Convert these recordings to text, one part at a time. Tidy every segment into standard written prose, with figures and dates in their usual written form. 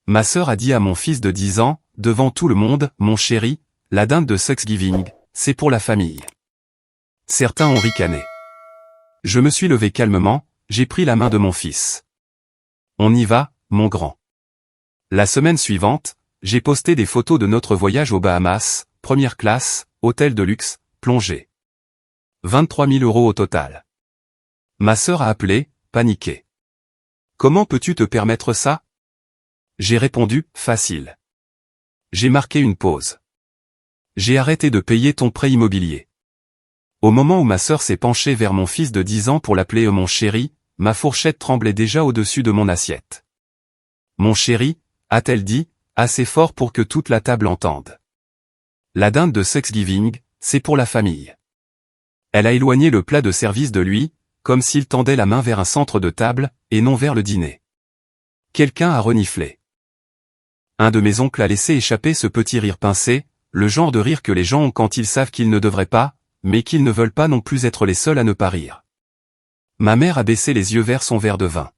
Ma sœur a dit à mon fils de 10 ans, devant tout le monde, « Mon chéri, la dinde de Thanksgiving, c'est pour la famille. » Certains ont ricané. Je me suis levé calmement, j'ai pris la main de mon fils. On y va, mon grand. La semaine suivante, j'ai posté des photos de notre voyage aux Bahamas, première classe, hôtel de luxe, plongée. 23 000 € au total. Ma sœur a appelé, paniquée. « Comment peux-tu te permettre ça ?» J'ai répondu, « Facile. » J'ai marqué une pause. J'ai arrêté de payer ton prêt immobilier. Au moment où ma sœur s'est penchée vers mon fils de 10 ans pour l'appeler « mon chéri », ma fourchette tremblait déjà au-dessus de mon assiette. « Mon chéri », a-t-elle dit, assez fort pour que toute la table entende. La dinde de Thanksgiving, c'est pour la famille. Elle a éloigné le plat de service de lui, comme s'il tendait la main vers un centre de table, et non vers le dîner. Quelqu'un a reniflé. Un de mes oncles a laissé échapper ce petit rire pincé, le genre de rire que les gens ont quand ils savent qu'ils ne devraient pas, mais qu'ils ne veulent pas non plus être les seuls à ne pas rire. Ma mère a baissé les yeux vers son verre de vin.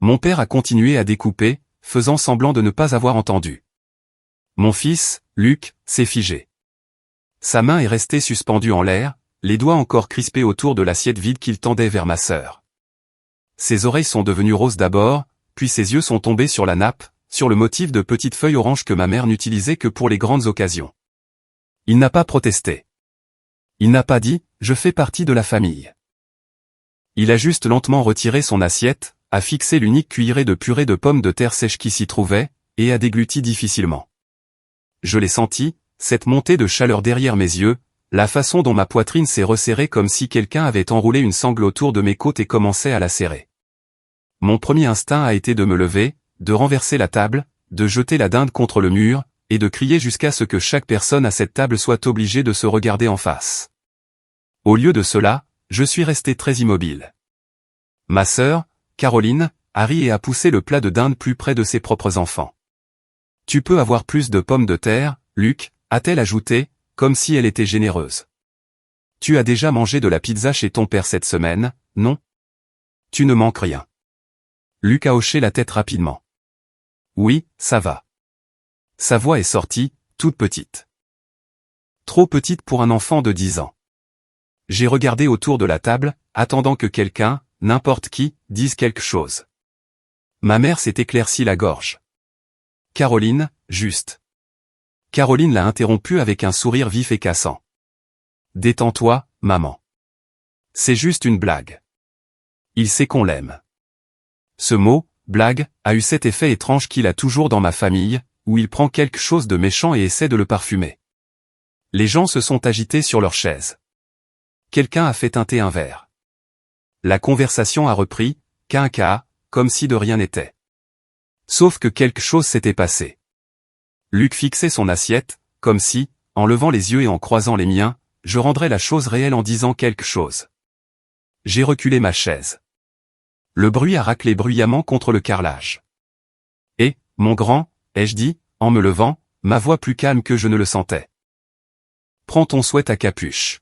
Mon père a continué à découper, faisant semblant de ne pas avoir entendu. Mon fils, Luc, s'est figé. Sa main est restée suspendue en l'air, les doigts encore crispés autour de l'assiette vide qu'il tendait vers ma sœur. Ses oreilles sont devenues roses d'abord, puis ses yeux sont tombés sur la nappe, sur le motif de petites feuilles oranges que ma mère n'utilisait que pour les grandes occasions. Il n'a pas protesté. Il n'a pas dit « je fais partie de la famille ». Il a juste lentement retiré son assiette, a fixé l'unique cuillerée de purée de pommes de terre sèche qui s'y trouvait, et a dégluti difficilement. Je l'ai senti, cette montée de chaleur derrière mes yeux, la façon dont ma poitrine s'est resserrée comme si quelqu'un avait enroulé une sangle autour de mes côtes et commençait à la serrer. Mon premier instinct a été de me lever, de renverser la table, de jeter la dinde contre le mur, et de crier jusqu'à ce que chaque personne à cette table soit obligée de se regarder en face. Au lieu de cela, je suis resté très immobile. Ma sœur, Caroline, a ri et a poussé le plat de dinde plus près de ses propres enfants. « Tu peux avoir plus de pommes de terre, Luc », a-t-elle ajouté, comme si elle était généreuse. « Tu as déjà mangé de la pizza chez ton père cette semaine, non ? Tu ne manques rien. » Luc a hoché la tête rapidement. « Oui, ça va. » Sa voix est sortie, toute petite. Trop petite pour un enfant de 10 ans. J'ai regardé autour de la table, attendant que quelqu'un, n'importe qui, dise quelque chose. Ma mère s'est éclaircie la gorge. « Caroline, juste. » Caroline l'a interrompu avec un sourire vif et cassant. « Détends-toi, maman. C'est juste une blague. Il sait qu'on l'aime. » Ce mot, blague, a eu cet effet étrange qu'il a toujours dans ma famille, où il prend quelque chose de méchant et essaie de le parfumer. Les gens se sont agités sur leurs chaises. Quelqu'un a fait teinter un verre. La conversation a repris, comme si de rien n'était. Sauf que quelque chose s'était passé. Luc fixait son assiette, comme si, en levant les yeux et en croisant les miens, je rendrais la chose réelle en disant quelque chose. J'ai reculé ma chaise. Le bruit a raclé bruyamment contre le carrelage. « Et, mon grand », ai-je dit, en me levant, ma voix plus calme que je ne le sentais. « Prends ton sweat à capuche. »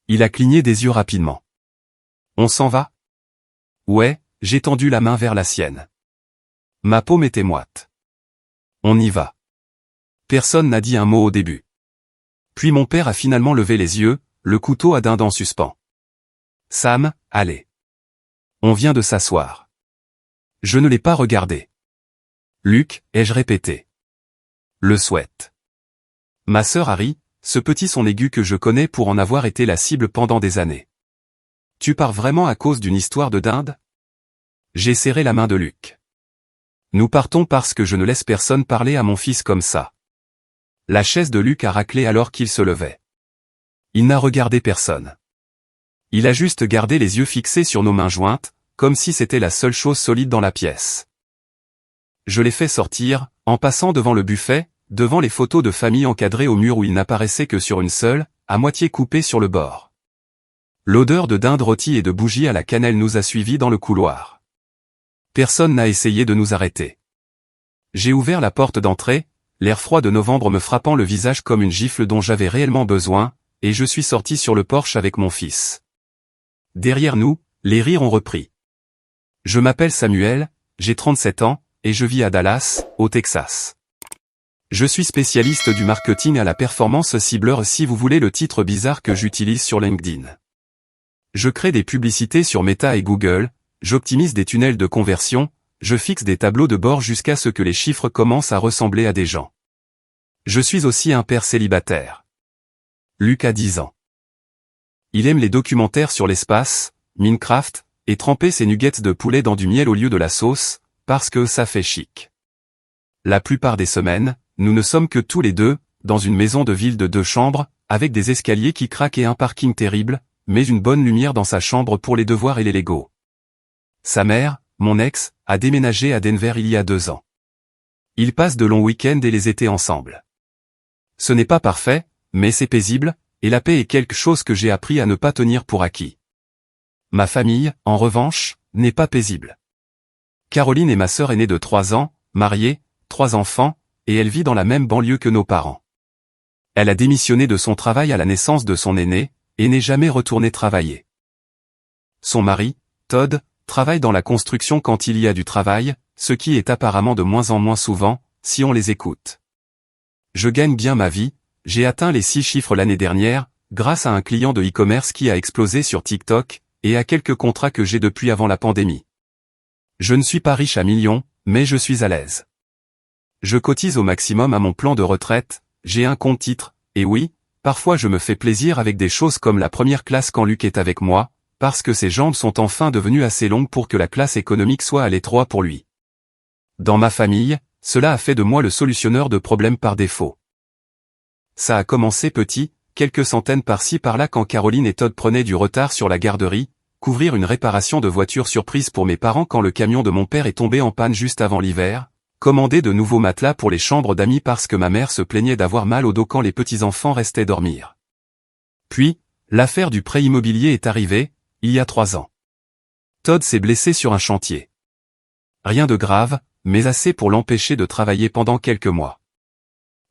Il a cligné des yeux rapidement. « On s'en va ?» Ouais, j'ai tendu la main vers la sienne. Ma paume était moite. « On y va. » Personne n'a dit un mot au début. Puis mon père a finalement levé les yeux, le couteau à dinde en suspens. « Sam, allez. On vient de s'asseoir. » Je ne l'ai pas regardé. « Luc, ai-je répété. Le souhaite. » Ma sœur a ri, ce petit son aigu que je connais pour en avoir été la cible pendant des années. « Tu pars vraiment à cause d'une histoire de dinde ?» J'ai serré la main de Luc. « Nous partons parce que je ne laisse personne parler à mon fils comme ça. » La chaise de Luc a raclé alors qu'il se levait. Il n'a regardé personne. Il a juste gardé les yeux fixés sur nos mains jointes, comme si c'était la seule chose solide dans la pièce. Je l'ai fait sortir, en passant devant le buffet, devant les photos de famille encadrées au mur où il n'apparaissait que sur une seule, à moitié coupée sur le bord. L'odeur de dinde rôtie et de bougies à la cannelle nous a suivis dans le couloir. Personne n'a essayé de nous arrêter. J'ai ouvert la porte d'entrée, l'air froid de novembre me frappant le visage comme une gifle dont j'avais réellement besoin, et je suis sorti sur le porche avec mon fils. Derrière nous, les rires ont repris. Je m'appelle Samuel, j'ai 37 ans, et je vis à Dallas, au Texas. Je suis spécialiste du marketing à la performance cibleur si vous voulez le titre bizarre que j'utilise sur LinkedIn. Je crée des publicités sur Meta et Google, j'optimise des tunnels de conversion, je fixe des tableaux de bord jusqu'à ce que les chiffres commencent à ressembler à des gens. Je suis aussi un père célibataire. Luc a 10 ans. Il aime les documentaires sur l'espace, Minecraft, et tremper ses nuggets de poulet dans du miel au lieu de la sauce, parce que ça fait chic. La plupart des semaines, nous ne sommes que tous les deux, dans une maison de ville de 2 chambres, avec des escaliers qui craquent et un parking terrible, mais une bonne lumière dans sa chambre pour les devoirs et les Legos. Sa mère, mon ex, a déménagé à Denver il y a 2 ans. Ils passent de longs week-ends et les étés ensemble. Ce n'est pas parfait, mais c'est paisible, et la paix est quelque chose que j'ai appris à ne pas tenir pour acquis. Ma famille, en revanche, n'est pas paisible. Caroline est ma sœur aînée de 3 ans, mariée, 3 enfants, et elle vit dans la même banlieue que nos parents. Elle a démissionné de son travail à la naissance de son aîné, et n'est jamais retournée travailler. Son mari, Todd, travaille dans la construction quand il y a du travail, ce qui est apparemment de moins en moins souvent, si on les écoute. Je gagne bien ma vie, j'ai atteint les 6 chiffres l'année dernière, grâce à un client de e-commerce qui a explosé sur TikTok, et à quelques contrats que j'ai depuis avant la pandémie. Je ne suis pas riche à millions, mais je suis à l'aise. Je cotise au maximum à mon plan de retraite, j'ai un compte titre, et oui, parfois je me fais plaisir avec des choses comme la première classe quand Luc est avec moi, parce que ses jambes sont enfin devenues assez longues pour que la classe économique soit à l'étroit pour lui. Dans ma famille, cela a fait de moi le solutionneur de problèmes par défaut. Ça a commencé petit, quelques centaines par-ci par-là quand Caroline et Todd prenaient du retard sur la garderie, couvrir une réparation de voiture surprise pour mes parents quand le camion de mon père est tombé en panne juste avant l'hiver, commander de nouveaux matelas pour les chambres d'amis parce que ma mère se plaignait d'avoir mal au dos quand les petits-enfants restaient dormir. Puis, l'affaire du prêt immobilier est arrivée, il y a 3 ans. Todd s'est blessé sur un chantier. Rien de grave, mais assez pour l'empêcher de travailler pendant quelques mois.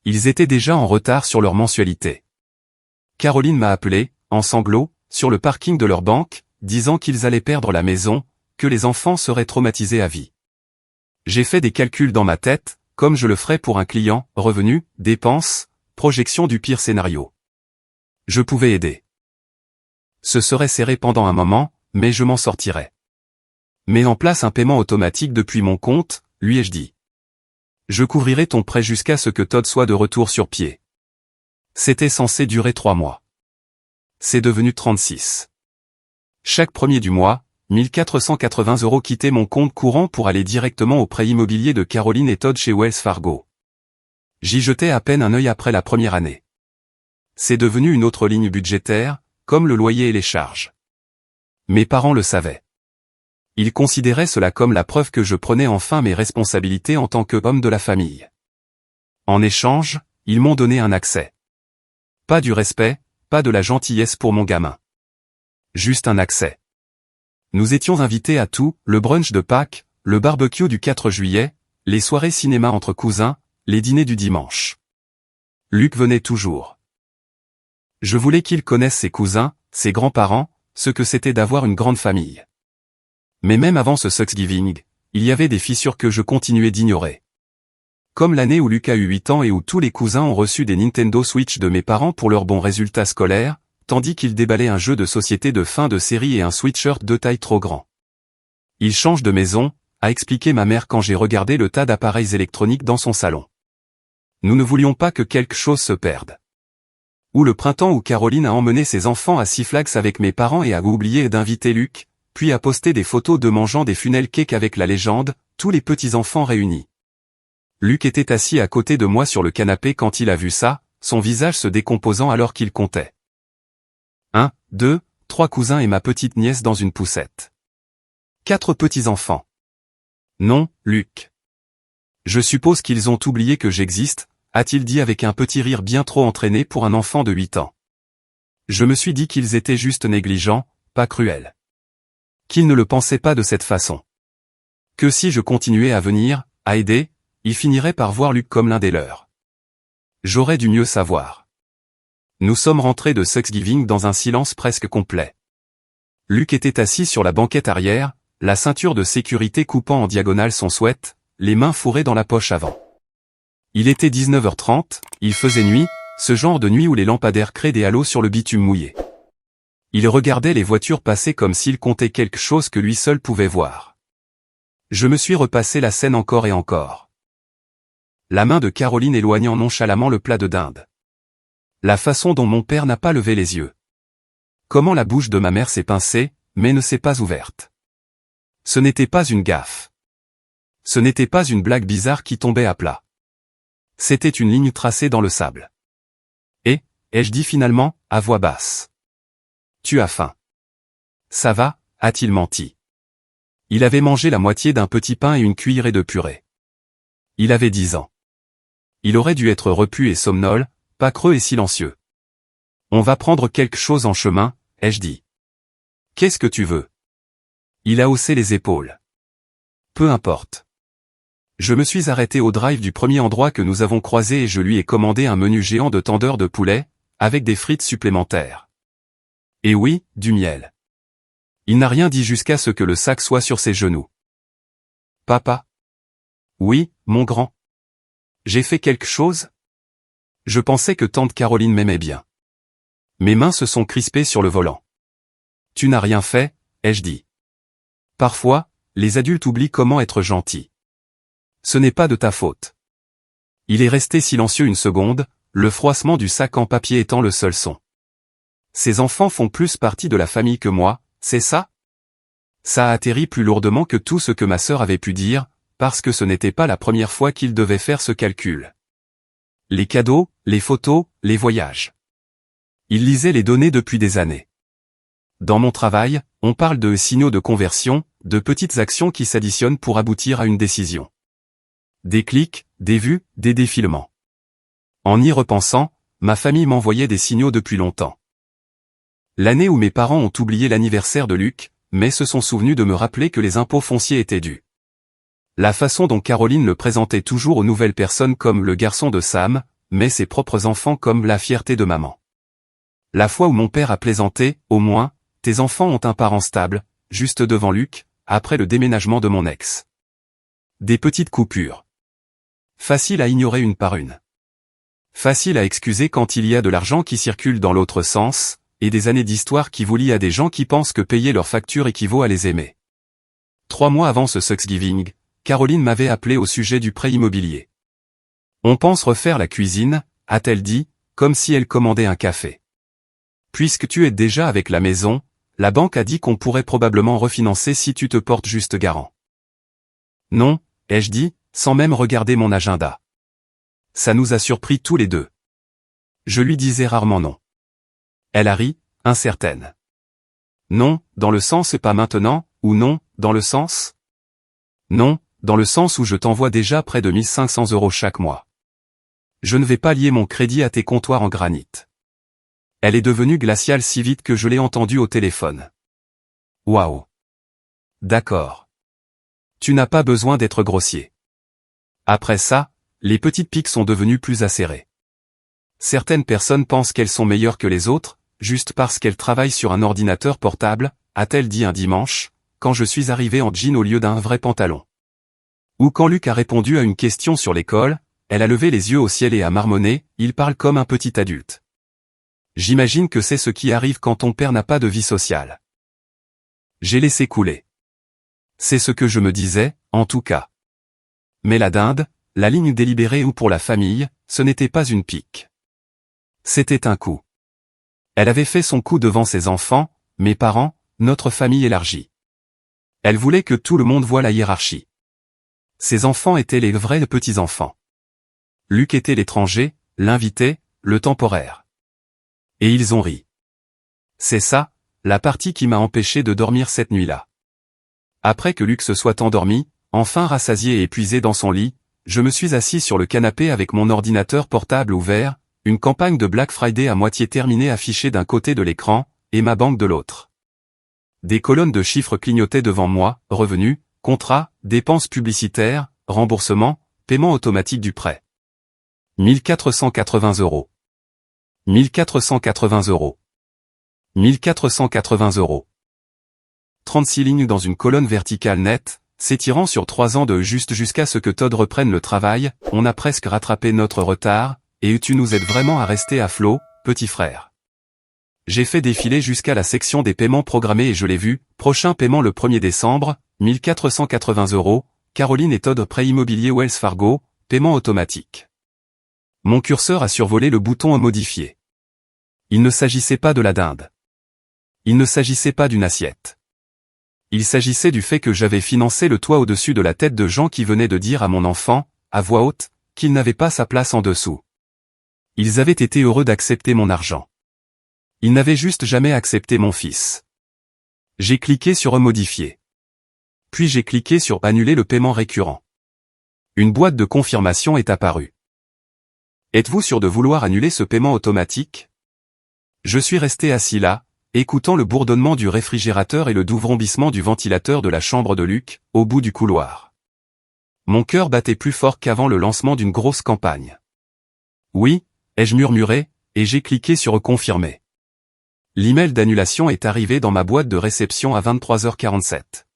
Ils étaient déjà en retard sur leur mensualité. Caroline m'a appelé, en sanglots, sur le parking de leur banque, disant qu'ils allaient perdre la maison, que les enfants seraient traumatisés à vie. J'ai fait des calculs dans ma tête, comme je le ferais pour un client, revenus, dépenses, projection du pire scénario. Je pouvais aider. Ce serait serré pendant un moment, mais je m'en sortirais. Mets en place un paiement automatique depuis mon compte, lui ai-je dit. Je couvrirai ton prêt jusqu'à ce que Todd soit de retour sur pied. C'était censé durer 3 mois. C'est devenu 36. Chaque premier du mois, 1480 € quittaient mon compte courant pour aller directement au prêt immobilier de Caroline et Todd chez Wells Fargo. J'y jetais à peine un œil après la première année. C'est devenu une autre ligne budgétaire, comme le loyer et les charges. Mes parents le savaient. Ils considéraient cela comme la preuve que je prenais enfin mes responsabilités en tant qu'homme de la famille. En échange, ils m'ont donné un accès. Pas du respect, pas de la gentillesse pour mon gamin. Juste un accès. Nous étions invités à tout, le brunch de Pâques, le barbecue du 4 juillet, les soirées cinéma entre cousins, les dîners du dimanche. Luc venait toujours. Je voulais qu'il connaisse ses cousins, ses grands-parents, ce que c'était d'avoir une grande famille. Mais même avant ce Thanksgiving, il y avait des fissures que je continuais d'ignorer. Comme l'année où Luc a eu 8 ans et où tous les cousins ont reçu des Nintendo Switch de mes parents pour leurs bons résultats scolaires, tandis qu'il déballait un jeu de société de fin de série et un sweatshirt de taille trop grand. Il change de maison, a expliqué ma mère quand j'ai regardé le tas d'appareils électroniques dans son salon. Nous ne voulions pas que quelque chose se perde. Ou le printemps où Caroline a emmené ses enfants à Six Flags avec mes parents et a oublié d'inviter Luc, puis a posté des photos de mangeant des funnel cakes avec la légende, tous les petits-enfants réunis. Luc était assis à côté de moi sur le canapé quand il a vu ça, son visage se décomposant alors qu'il comptait. 1, 2, 3 cousins et ma petite nièce dans une poussette. 4 petits-enfants. Non, Luc. Je suppose qu'ils ont oublié que j'existe, a-t-il dit avec un petit rire bien trop entraîné pour un enfant de 8 ans. Je me suis dit qu'ils étaient juste négligents, pas cruels. Qu'ils ne le pensaient pas de cette façon. Que si je continuais à venir, à aider, ils finiraient par voir Luc comme l'un des leurs. J'aurais dû mieux savoir. Nous sommes rentrés de Thanksgiving dans un silence presque complet. Luc était assis sur la banquette arrière, la ceinture de sécurité coupant en diagonale son sweat, les mains fourrées dans la poche avant. Il était 19h30, il faisait nuit, ce genre de nuit où les lampadaires créent des halos sur le bitume mouillé. Il regardait les voitures passer comme s'il comptait quelque chose que lui seul pouvait voir. Je me suis repassé la scène encore et encore. La main de Caroline éloignant nonchalamment le plat de dinde. La façon dont mon père n'a pas levé les yeux. Comment la bouche de ma mère s'est pincée, mais ne s'est pas ouverte. Ce n'était pas une gaffe. Ce n'était pas une blague bizarre qui tombait à plat. C'était une ligne tracée dans le sable. Et, ai-je dit finalement, à voix basse. Tu as faim. Ça va, a-t-il menti. Il avait mangé la moitié d'un petit pain et une cuillerée de purée. Il avait 10 ans. Il aurait dû être repu et somnole, pas creux et silencieux. On va prendre quelque chose en chemin, ai-je dit. Qu'est-ce que tu veux? Il a haussé les épaules. Peu importe. Je me suis arrêté au drive du premier endroit que nous avons croisé et je lui ai commandé un menu géant de tendeurs de poulet, avec des frites supplémentaires. Et oui, du miel. Il n'a rien dit jusqu'à ce que le sac soit sur ses genoux. Papa? Oui, mon grand. J'ai fait quelque chose? Je pensais que tante Caroline m'aimait bien. Mes mains se sont crispées sur le volant. Tu n'as rien fait, ai-je dit. Parfois, les adultes oublient comment être gentils. Ce n'est pas de ta faute. Il est resté silencieux une seconde, le froissement du sac en papier étant le seul son. Ces enfants font plus partie de la famille que moi, c'est ça? Ça a atterri plus lourdement que tout ce que ma sœur avait pu dire, parce que ce n'était pas la première fois qu'il devait faire ce calcul. Les cadeaux, les photos, les voyages. Il lisait les données depuis des années. Dans mon travail, on parle de signaux de conversion, de petites actions qui s'additionnent pour aboutir à une décision. Des clics, des vues, des défilements. En y repensant, ma famille m'envoyait des signaux depuis longtemps. L'année où mes parents ont oublié l'anniversaire de Luc, mais se sont souvenus de me rappeler que les impôts fonciers étaient dus. La façon dont Caroline le présentait toujours aux nouvelles personnes comme le garçon de Sam, mais ses propres enfants comme la fierté de maman. La fois où mon père a plaisanté, au moins, tes enfants ont un parent stable, juste devant Luc, après le déménagement de mon ex. Des petites coupures. Facile à ignorer une par une. Facile à excuser quand il y a de l'argent qui circule dans l'autre sens, et des années d'histoire qui vous lient à des gens qui pensent que payer leurs factures équivaut à les aimer. 3 mois avant ce Thanksgiving, Caroline m'avait appelé au sujet du prêt immobilier. On pense refaire la cuisine, a-t-elle dit, comme si elle commandait un café. Puisque tu es déjà avec la maison, la banque a dit qu'on pourrait probablement refinancer si tu te portes juste garant. Non, ai-je dit, sans même regarder mon agenda. Ça nous a surpris tous les deux. Je lui disais rarement non. Elle a ri, incertaine. Non, dans le sens pas maintenant, ou non, dans le sens? Non, dans le sens où je t'envoie déjà près de 1500 € chaque mois. Je ne vais pas lier mon crédit à tes comptoirs en granit. Elle est devenue glaciale si vite que je l'ai entendue au téléphone. Waouh. D'accord. Tu n'as pas besoin d'être grossier. Après ça, les petites piques sont devenues plus acérées. Certaines personnes pensent qu'elles sont meilleures que les autres, juste parce qu'elles travaillent sur un ordinateur portable, a-t-elle dit un dimanche, quand je suis arrivé en jean au lieu d'un vrai pantalon. Ou quand Luc a répondu à une question sur l'école, elle a levé les yeux au ciel et a marmonné, il parle comme un petit adulte. J'imagine que c'est ce qui arrive quand ton père n'a pas de vie sociale. J'ai laissé couler. C'est ce que je me disais, en tout cas. Mais la dinde, la ligne délibérée ou pour la famille, ce n'était pas une pique. C'était un coup. Elle avait fait son coup devant ses enfants, mes parents, notre famille élargie. Elle voulait que tout le monde voie la hiérarchie. Ses enfants étaient les vrais petits-enfants. Luc était l'étranger, l'invité, le temporaire. Et ils ont ri. C'est ça, la partie qui m'a empêché de dormir cette nuit-là. Après que Luc se soit endormi, enfin rassasié et épuisé dans son lit, je me suis assis sur le canapé avec mon ordinateur portable ouvert, une campagne de Black Friday à moitié terminée affichée d'un côté de l'écran, et ma banque de l'autre. Des colonnes de chiffres clignotaient devant moi, revenus, contrats, dépenses publicitaires, remboursement, paiement automatique du prêt. 1480 €. 1480 €. 1480 €. 36 lignes dans une colonne verticale nette, s'étirant sur 3 ans de juste jusqu'à ce que Todd reprenne le travail, on a presque rattrapé notre retard, et tu nous aides vraiment à rester à flot, petit frère. J'ai fait défiler jusqu'à la section des paiements programmés et je l'ai vu, prochain paiement le 1er décembre, 1480 €, Caroline et Todd prêt immobilier Wells Fargo, paiement automatique. Mon curseur a survolé le bouton modifier. Il ne s'agissait pas de la dinde. Il ne s'agissait pas d'une assiette. Il s'agissait du fait que j'avais financé le toit au-dessus de la tête de gens qui venaient de dire à mon enfant, à voix haute, qu'il n'avait pas sa place en dessous. Ils avaient été heureux d'accepter mon argent. Ils n'avaient juste jamais accepté mon fils. J'ai cliqué sur modifier. Puis j'ai cliqué sur annuler le paiement récurrent. Une boîte de confirmation est apparue. Êtes-vous sûr de vouloir annuler ce paiement automatique? Je suis resté assis là, écoutant le bourdonnement du réfrigérateur et le doux vrombissement du ventilateur de la chambre de Luc, au bout du couloir. Mon cœur battait plus fort qu'avant le lancement d'une grosse campagne. Oui, ai-je murmuré, et j'ai cliqué sur confirmer. L'email d'annulation est arrivé dans ma boîte de réception à 23h47.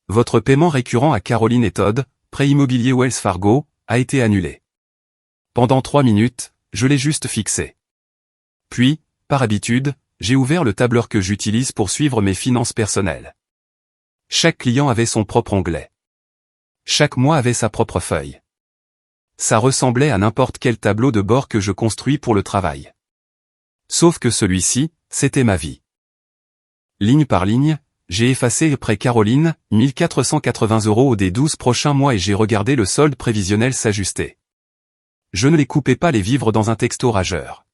Votre paiement récurrent à Caroline et Todd, prêt immobilier Wells Fargo, a été annulé. Pendant 3 minutes, je l'ai juste fixé. Puis, par habitude, j'ai ouvert le tableur que j'utilise pour suivre mes finances personnelles. Chaque client avait son propre onglet. Chaque mois avait sa propre feuille. Ça ressemblait à n'importe quel tableau de bord que je construis pour le travail. Sauf que celui-ci, c'était ma vie. Ligne par ligne, j'ai effacé prêt Caroline, 1480 € au des 12 prochains mois et j'ai regardé le solde prévisionnel s'ajuster. Je ne les coupais pas les vivres dans un texto rageur.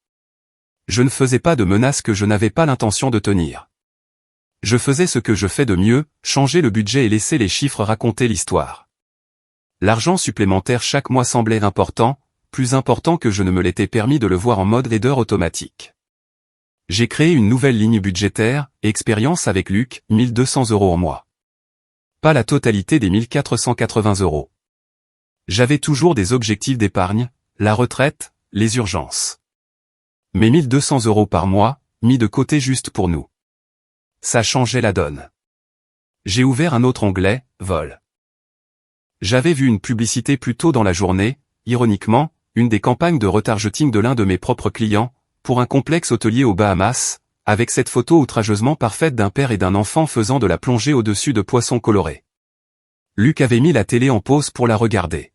Je ne faisais pas de menaces que je n'avais pas l'intention de tenir. Je faisais ce que je fais de mieux, changer le budget et laisser les chiffres raconter l'histoire. L'argent supplémentaire chaque mois semblait important, plus important que je ne me l'étais permis de le voir en mode leader automatique. J'ai créé une nouvelle ligne budgétaire, expérience avec Luc, 1200 € en mois. Pas la totalité des 1480 €. J'avais toujours des objectifs d'épargne, la retraite, les urgences. Mais 1200 € par mois, mis de côté juste pour nous. Ça changeait la donne. J'ai ouvert un autre onglet, vol. J'avais vu une publicité plus tôt dans la journée, ironiquement, une des campagnes de retargeting de l'un de mes propres clients, pour un complexe hôtelier aux Bahamas, avec cette photo outrageusement parfaite d'un père et d'un enfant faisant de la plongée au-dessus de poissons colorés. Luc avait mis la télé en pause pour la regarder.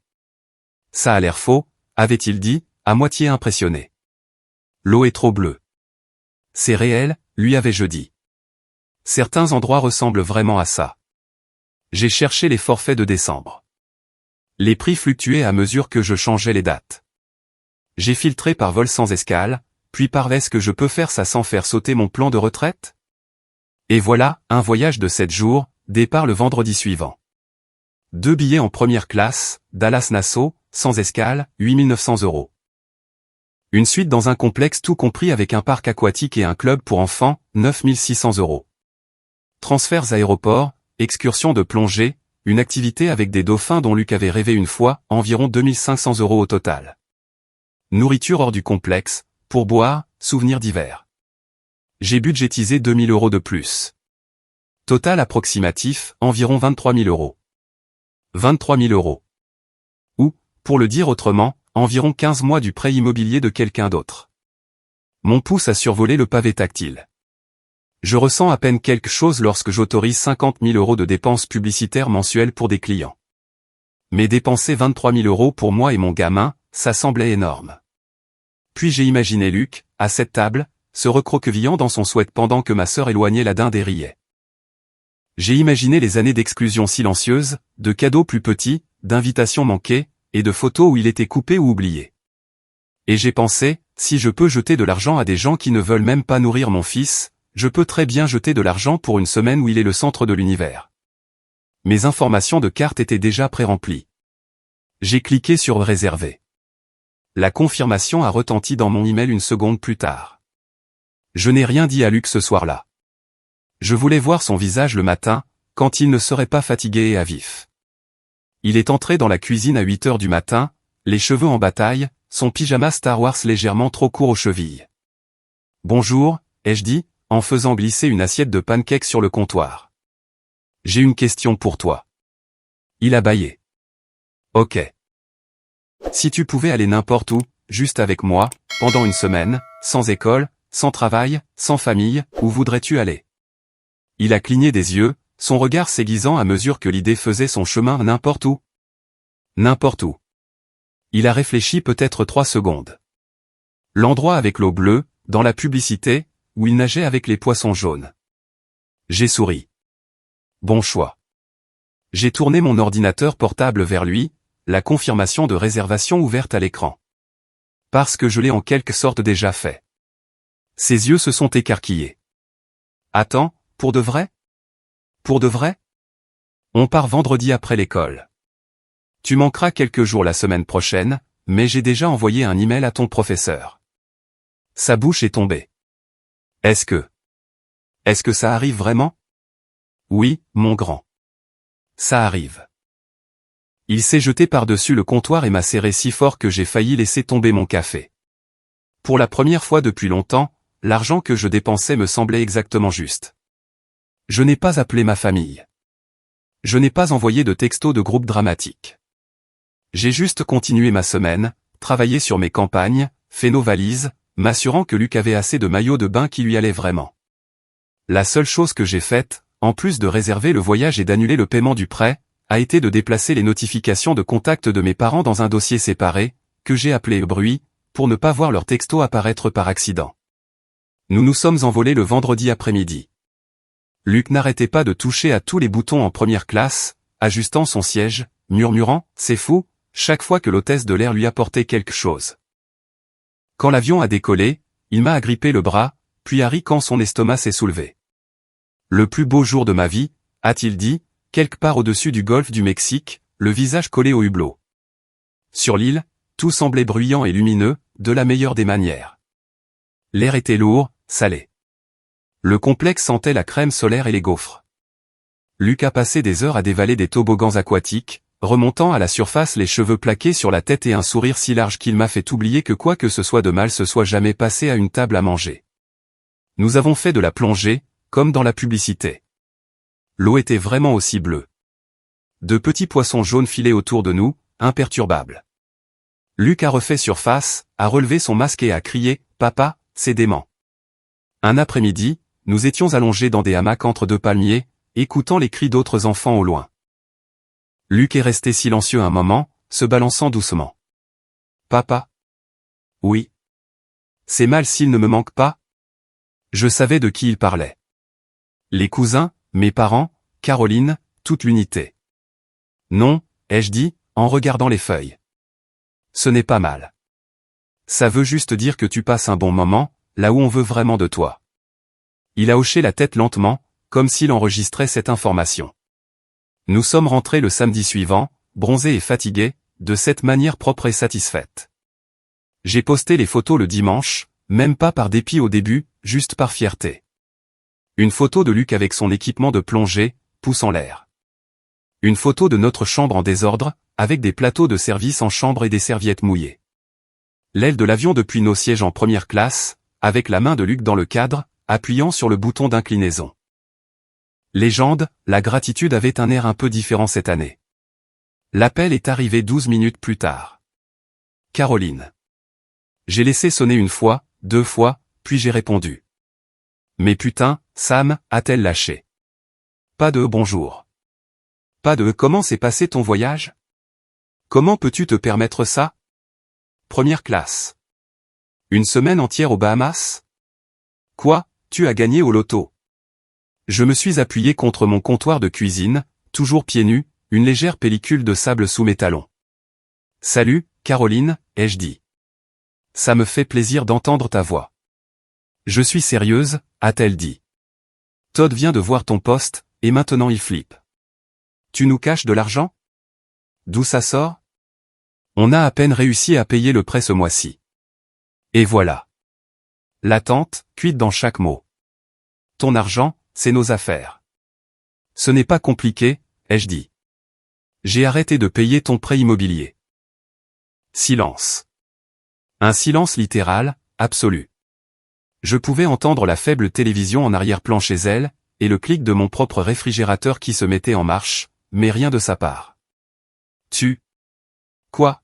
Ça a l'air faux, avait-il dit, à moitié impressionné. L'eau est trop bleue. C'est réel, lui avais-je dit. Certains endroits ressemblent vraiment à ça. J'ai cherché les forfaits de décembre. Les prix fluctuaient à mesure que je changeais les dates. J'ai filtré par vol sans escale, puis par est-ce que je peux faire ça sans faire sauter mon plan de retraite? Et voilà, un voyage de 7 jours, départ le vendredi suivant. 2 billets en première classe, Dallas-Nassau, sans escale, 8900 €. Une suite dans un complexe tout compris avec un parc aquatique et un club pour enfants, 9600 €. Transferts aéroport, excursion de plongée, une activité avec des dauphins dont Luc avait rêvé une fois, environ 2500 € au total. Nourriture hors du complexe, pourboire, souvenirs divers. J'ai budgétisé 2000 € de plus. Total approximatif, environ 23 000 €. 23 000 €. Ou, pour le dire autrement, environ 15 mois du prêt immobilier de quelqu'un d'autre. Mon pouce a survolé le pavé tactile. Je ressens à peine quelque chose lorsque j'autorise 50 000 € de dépenses publicitaires mensuelles pour des clients. Mais dépenser 23 000 € pour moi et mon gamin, ça semblait énorme. Puis j'ai imaginé Luc, à cette table, se recroquevillant dans son sweat pendant que ma sœur éloignait la dinde et riait. J'ai imaginé les années d'exclusion silencieuse, de cadeaux plus petits, d'invitations manquées, et de photos où il était coupé ou oublié. Et j'ai pensé, si je peux jeter de l'argent à des gens qui ne veulent même pas nourrir mon fils, je peux très bien jeter de l'argent pour une semaine où il est le centre de l'univers. Mes informations de carte étaient déjà pré-remplies. J'ai cliqué sur réserver. La confirmation a retenti dans mon email une seconde plus tard. Je n'ai rien dit à Luc ce soir-là. Je voulais voir son visage le matin, quand il ne serait pas fatigué et à vif. Il est entré dans la cuisine à 8 h du matin, les cheveux en bataille, son pyjama Star Wars légèrement trop court aux chevilles. « Bonjour », ai-je dit, en faisant glisser une assiette de pancakes sur le comptoir. « J'ai une question pour toi. Il a bâillé. Ok. Si tu pouvais aller n'importe où, juste avec moi, pendant une semaine, sans école, sans travail, sans famille, où voudrais-tu aller? Il a cligné des yeux, son regard s'aiguisant à mesure que l'idée faisait son chemin n'importe où. N'importe où. Il a réfléchi peut-être 3 secondes. L'endroit avec l'eau bleue, dans la publicité, où il nageait avec les poissons jaunes. J'ai souri. Bon choix. J'ai tourné mon ordinateur portable vers lui, la confirmation de réservation ouverte à l'écran. Parce que je l'ai en quelque sorte déjà fait. Ses yeux se sont écarquillés. Attends, pour de vrai? Pour de vrai? On part vendredi après l'école. Tu manqueras quelques jours la semaine prochaine, mais j'ai déjà envoyé un email à ton professeur. Sa bouche est tombée. Est-ce que ça arrive vraiment? Oui, mon grand. Ça arrive. Il s'est jeté par-dessus le comptoir et m'a serré si fort que j'ai failli laisser tomber mon café. Pour la première fois depuis longtemps, l'argent que je dépensais me semblait exactement juste. Je n'ai pas appelé ma famille. Je n'ai pas envoyé de texto de groupe dramatique. J'ai juste continué ma semaine, travaillé sur mes campagnes, fait nos valises, m'assurant que Luc avait assez de maillots de bain qui lui allaient vraiment. La seule chose que j'ai faite, en plus de réserver le voyage et d'annuler le paiement du prêt, a été de déplacer les notifications de contact de mes parents dans un dossier séparé, que j'ai appelé bruit, pour ne pas voir leur texto apparaître par accident. Nous nous sommes envolés le vendredi après-midi. Luc n'arrêtait pas de toucher à tous les boutons en première classe, ajustant son siège, murmurant « c'est fou », chaque fois que l'hôtesse de l'air lui apportait quelque chose. Quand l'avion a décollé, il m'a agrippé le bras, puis a ri quand son estomac s'est soulevé. Le plus beau jour de ma vie, a-t-il dit, quelque part au-dessus du golfe du Mexique, le visage collé au hublot. Sur l'île, tout semblait bruyant et lumineux, de la meilleure des manières. L'air était lourd, salé. Le complexe sentait la crème solaire et les gaufres. Luc a passé des heures à dévaler des toboggans aquatiques, remontant à la surface les cheveux plaqués sur la tête et un sourire si large qu'il m'a fait oublier que quoi que ce soit de mal se soit jamais passé à une table à manger. Nous avons fait de la plongée, comme dans la publicité. L'eau était vraiment aussi bleue. De petits poissons jaunes filaient autour de nous, imperturbables. Luc a refait surface, a relevé son masque et a crié « Papa, c'est dément ». Un après-midi, nous étions allongés dans des hamacs entre deux palmiers, écoutant les cris d'autres enfants au loin. Luc est resté silencieux un moment, se balançant doucement. « Papa ? Oui. C'est mal s'il ne me manque pas ?» Je savais de qui il parlait. Les cousins, mes parents, Caroline, toute l'unité. Non, ai-je dit, en regardant les feuilles. Ce n'est pas mal. Ça veut juste dire que tu passes un bon moment, là où on veut vraiment de toi. Il a hoché la tête lentement, comme s'il enregistrait cette information. Nous sommes rentrés le samedi suivant, bronzés et fatigués, de cette manière propre et satisfaite. J'ai posté les photos le dimanche, même pas par dépit au début, juste par fierté. Une photo de Luc avec son équipement de plongée, pouce en l'air. Une photo de notre chambre en désordre, avec des plateaux de service en chambre et des serviettes mouillées. L'aile de l'avion depuis nos sièges en première classe, avec la main de Luc dans le cadre, appuyant sur le bouton d'inclinaison. Légende, la gratitude avait un air un peu différent cette année. L'appel est arrivé 12 minutes plus tard. Caroline. J'ai laissé sonner une fois, 2 fois, puis j'ai répondu. Mais putain, Sam, a-t-elle lâché? Pas de bonjour. Pas de comment s'est passé ton voyage? Comment peux-tu te permettre ça? Première classe. Une semaine entière aux Bahamas? Quoi, tu as gagné au loto? Je me suis appuyé contre mon comptoir de cuisine, toujours pieds nus, une légère pellicule de sable sous mes talons. Salut, Caroline, ai-je dit. Ça me fait plaisir d'entendre ta voix. Je suis sérieuse, a-t-elle dit. Todd vient de voir ton poste, et maintenant il flippe. Tu nous caches de l'argent? D'où ça sort? On a à peine réussi à payer le prêt ce mois-ci. Et voilà. L'attente, cuite dans chaque mot. Ton argent, c'est nos affaires. Ce n'est pas compliqué, ai-je dit. J'ai arrêté de payer ton prêt immobilier. Silence. Un silence littéral, absolu. Je pouvais entendre la faible télévision en arrière-plan chez elle, et le clic de mon propre réfrigérateur qui se mettait en marche, mais rien de sa part. Quoi?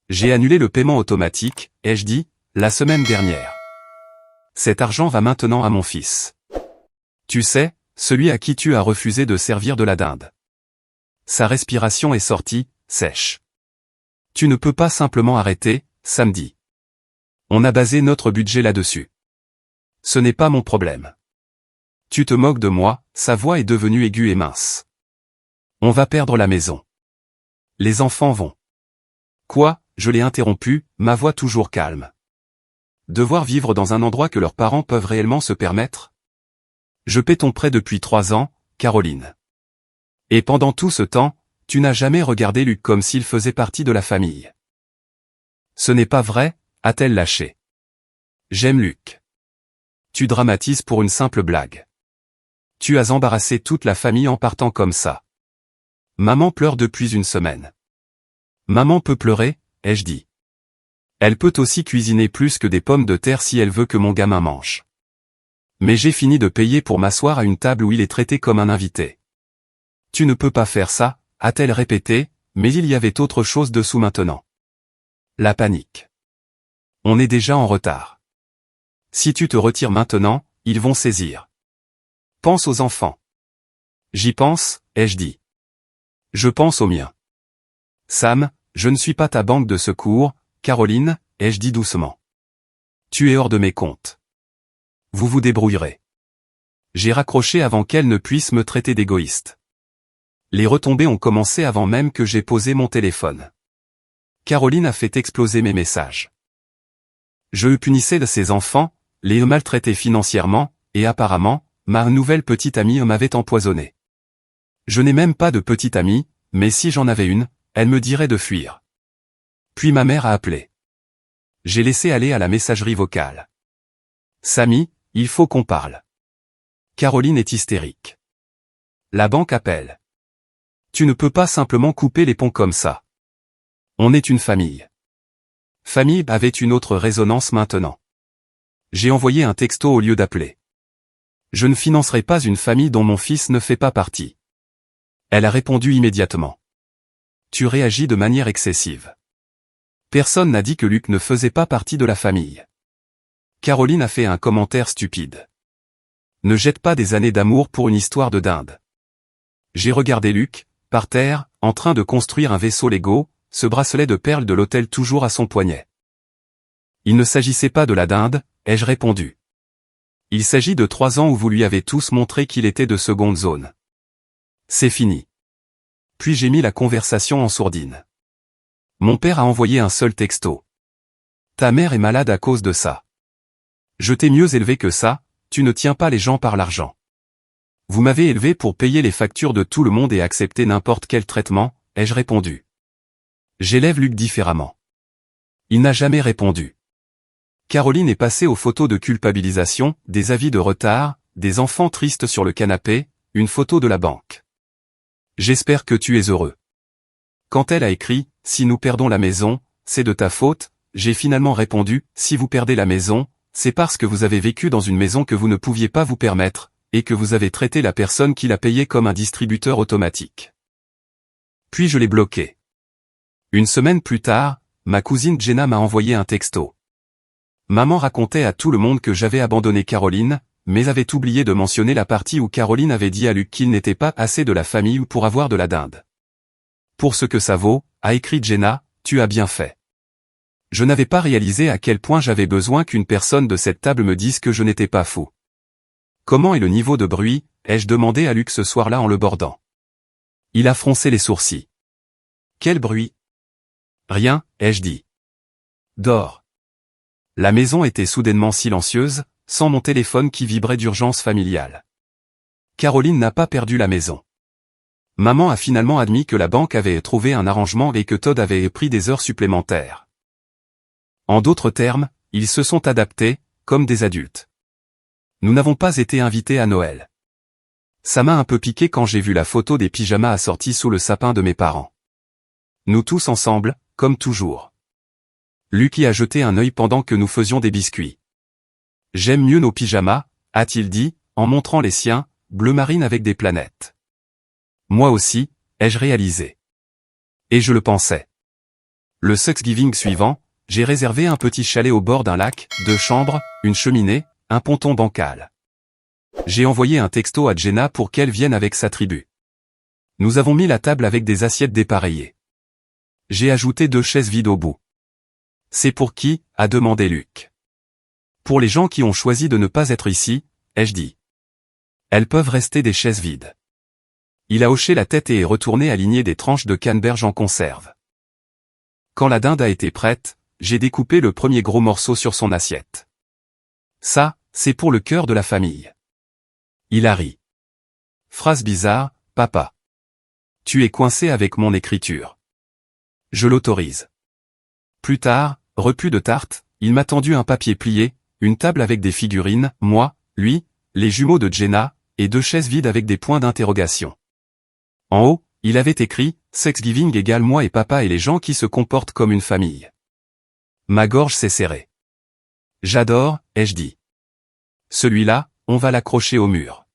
J'ai annulé le paiement automatique, ai-je dit, la semaine dernière. Cet argent va maintenant à mon fils. Tu sais, celui à qui tu as refusé de servir de la dinde. Sa respiration est sortie, sèche. Tu ne peux pas simplement arrêter, samedi. On a basé notre budget là-dessus. Ce n'est pas mon problème. Tu te moques de moi, sa voix est devenue aiguë et mince. On va perdre la maison. Les enfants vont. Quoi? Je l'ai interrompu, ma voix toujours calme. Devoir vivre dans un endroit que leurs parents peuvent réellement se permettre? Je paie ton prêt depuis 3 ans, Caroline. Et pendant tout ce temps, tu n'as jamais regardé Luc comme s'il faisait partie de la famille. Ce n'est pas vrai, a-t-elle lâché. J'aime Luc. Tu dramatises pour une simple blague. Tu as embarrassé toute la famille en partant comme ça. Maman pleure depuis une semaine. Maman peut pleurer, ai-je dit. Elle peut aussi cuisiner plus que des pommes de terre si elle veut que mon gamin mange. Mais j'ai fini de payer pour m'asseoir à une table où il est traité comme un invité. Tu ne peux pas faire ça, a-t-elle répété, mais il y avait autre chose dessous maintenant. La panique. On est déjà en retard. Si tu te retires maintenant, ils vont saisir. Pense aux enfants. J'y pense, ai-je dit. Je pense aux miens. Sam, je ne suis pas ta banque de secours, Caroline, ai-je dit doucement. Tu es hors de mes comptes. Vous vous débrouillerez. J'ai raccroché avant qu'elle ne puisse me traiter d'égoïste. Les retombées ont commencé avant même que j'ai posé mon téléphone. Caroline a fait exploser mes messages. Je punissais de ses enfants, les maltraitais financièrement, et apparemment, ma nouvelle petite amie m'avait empoisonné. Je n'ai même pas de petite amie, mais si j'en avais une, elle me dirait de fuir. Puis ma mère a appelé. J'ai laissé aller à la messagerie vocale. Samy, il faut qu'on parle. Caroline est hystérique. La banque appelle. Tu ne peux pas simplement couper les ponts comme ça. On est une famille. Famille avait une autre résonance maintenant. J'ai envoyé un texto au lieu d'appeler. Je ne financerai pas une famille dont mon fils ne fait pas partie. Elle a répondu immédiatement. Tu réagis de manière excessive. Personne n'a dit que Luc ne faisait pas partie de la famille. Caroline a fait un commentaire stupide. Ne jette pas des années d'amour pour une histoire de dinde. J'ai regardé Luc, par terre, en train de construire un vaisseau Lego, ce bracelet de perles de l'hôtel toujours à son poignet. Il ne s'agissait pas de la dinde, ai-je répondu. Il s'agit de 3 ans où vous lui avez tous montré qu'il était de seconde zone. C'est fini. Puis j'ai mis la conversation en sourdine. Mon père a envoyé un seul texto. Ta mère est malade à cause de ça. Je t'ai mieux élevé que ça, tu ne tiens pas les gens par l'argent. Vous m'avez élevé pour payer les factures de tout le monde et accepter n'importe quel traitement, ai-je répondu. J'élève Luc différemment. Il n'a jamais répondu. Caroline est passée aux photos de culpabilisation, des avis de retard, des enfants tristes sur le canapé, une photo de la banque. J'espère que tu es heureux. Quand elle a écrit, si nous perdons la maison, c'est de ta faute, j'ai finalement répondu, si vous perdez la maison, c'est parce que vous avez vécu dans une maison que vous ne pouviez pas vous permettre, et que vous avez traité la personne qui l'a payé comme un distributeur automatique. Puis je l'ai bloqué. Une semaine plus tard, ma cousine Jenna m'a envoyé un texto. Maman racontait à tout le monde que j'avais abandonné Caroline, mais avait oublié de mentionner la partie où Caroline avait dit à Luc qu'il n'était pas assez de la famille pour avoir de la dinde. Pour ce que ça vaut, a écrit Jenna, tu as bien fait. Je n'avais pas réalisé à quel point j'avais besoin qu'une personne de cette table me dise que je n'étais pas fou. Comment est le niveau de bruit, ai-je demandé à Luc ce soir-là en le bordant. Il a froncé les sourcils. Quel bruit? Rien, ai-je dit. Dors. La maison était soudainement silencieuse, sans mon téléphone qui vibrait d'urgence familiale. Caroline n'a pas perdu la maison. Maman a finalement admis que la banque avait trouvé un arrangement et que Todd avait pris des heures supplémentaires. En d'autres termes, ils se sont adaptés, comme des adultes. Nous n'avons pas été invités à Noël. Ça m'a un peu piqué quand j'ai vu la photo des pyjamas assortis sous le sapin de mes parents. Nous tous ensemble, comme toujours. Luc y a jeté un œil pendant que nous faisions des biscuits. J'aime mieux nos pyjamas, a-t-il dit, en montrant les siens, bleu marine avec des planètes. Moi aussi, ai-je réalisé. Et je le pensais. Le Thanksgiving suivant, j'ai réservé un petit chalet au bord d'un lac, 2 chambres, une cheminée, un ponton bancal. J'ai envoyé un texto à Jenna pour qu'elle vienne avec sa tribu. Nous avons mis la table avec des assiettes dépareillées. J'ai ajouté 2 chaises vides au bout. C'est pour qui, a demandé Luc. Pour les gens qui ont choisi de ne pas être ici, ai-je dit. Elles peuvent rester des chaises vides. Il a hoché la tête et est retourné aligner des tranches de canneberge en conserve. Quand la dinde a été prête, j'ai découpé le premier gros morceau sur son assiette. Ça, c'est pour le cœur de la famille. Il a ri. Phrase bizarre, papa. Tu es coincé avec mon écriture. Je l'autorise. Plus tard, repu de tarte, il m'a tendu un papier plié, une table avec des figurines, moi, lui, les jumeaux de Jenna, et 2 chaises vides avec des points d'interrogation. En haut, il avait écrit « Thanksgiving égale moi et papa et les gens qui se comportent comme une famille ». Ma gorge s'est serrée. J'adore, ai-je dit. Celui-là, on va l'accrocher au mur.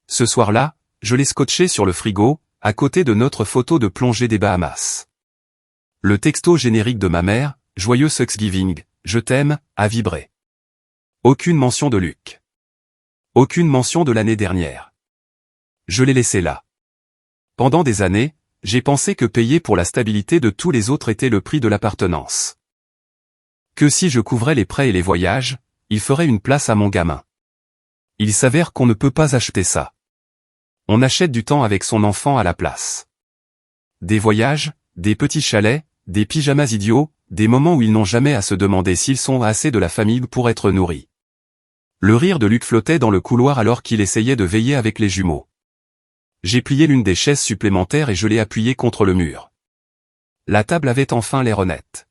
Ce soir-là, je l'ai scotché sur le frigo, à côté de notre photo de plongée des Bahamas. Le texto générique de ma mère, « Joyeux Thanksgiving, je t'aime », a vibré. Aucune mention de Luc. Aucune mention de l'année dernière. Je l'ai laissé là. Pendant des années, j'ai pensé que payer pour la stabilité de tous les autres était le prix de l'appartenance. Que si je couvrais les prêts et les voyages, il ferait une place à mon gamin. Il s'avère qu'on ne peut pas acheter ça. On achète du temps avec son enfant à la place. Des voyages, des petits chalets, des pyjamas idiots, des moments où ils n'ont jamais à se demander s'ils sont assez de la famille pour être nourris. Le rire de Luc flottait dans le couloir alors qu'il essayait de veiller avec les jumeaux. J'ai plié l'une des chaises supplémentaires et je l'ai appuyée contre le mur. La table avait enfin l'air honnête.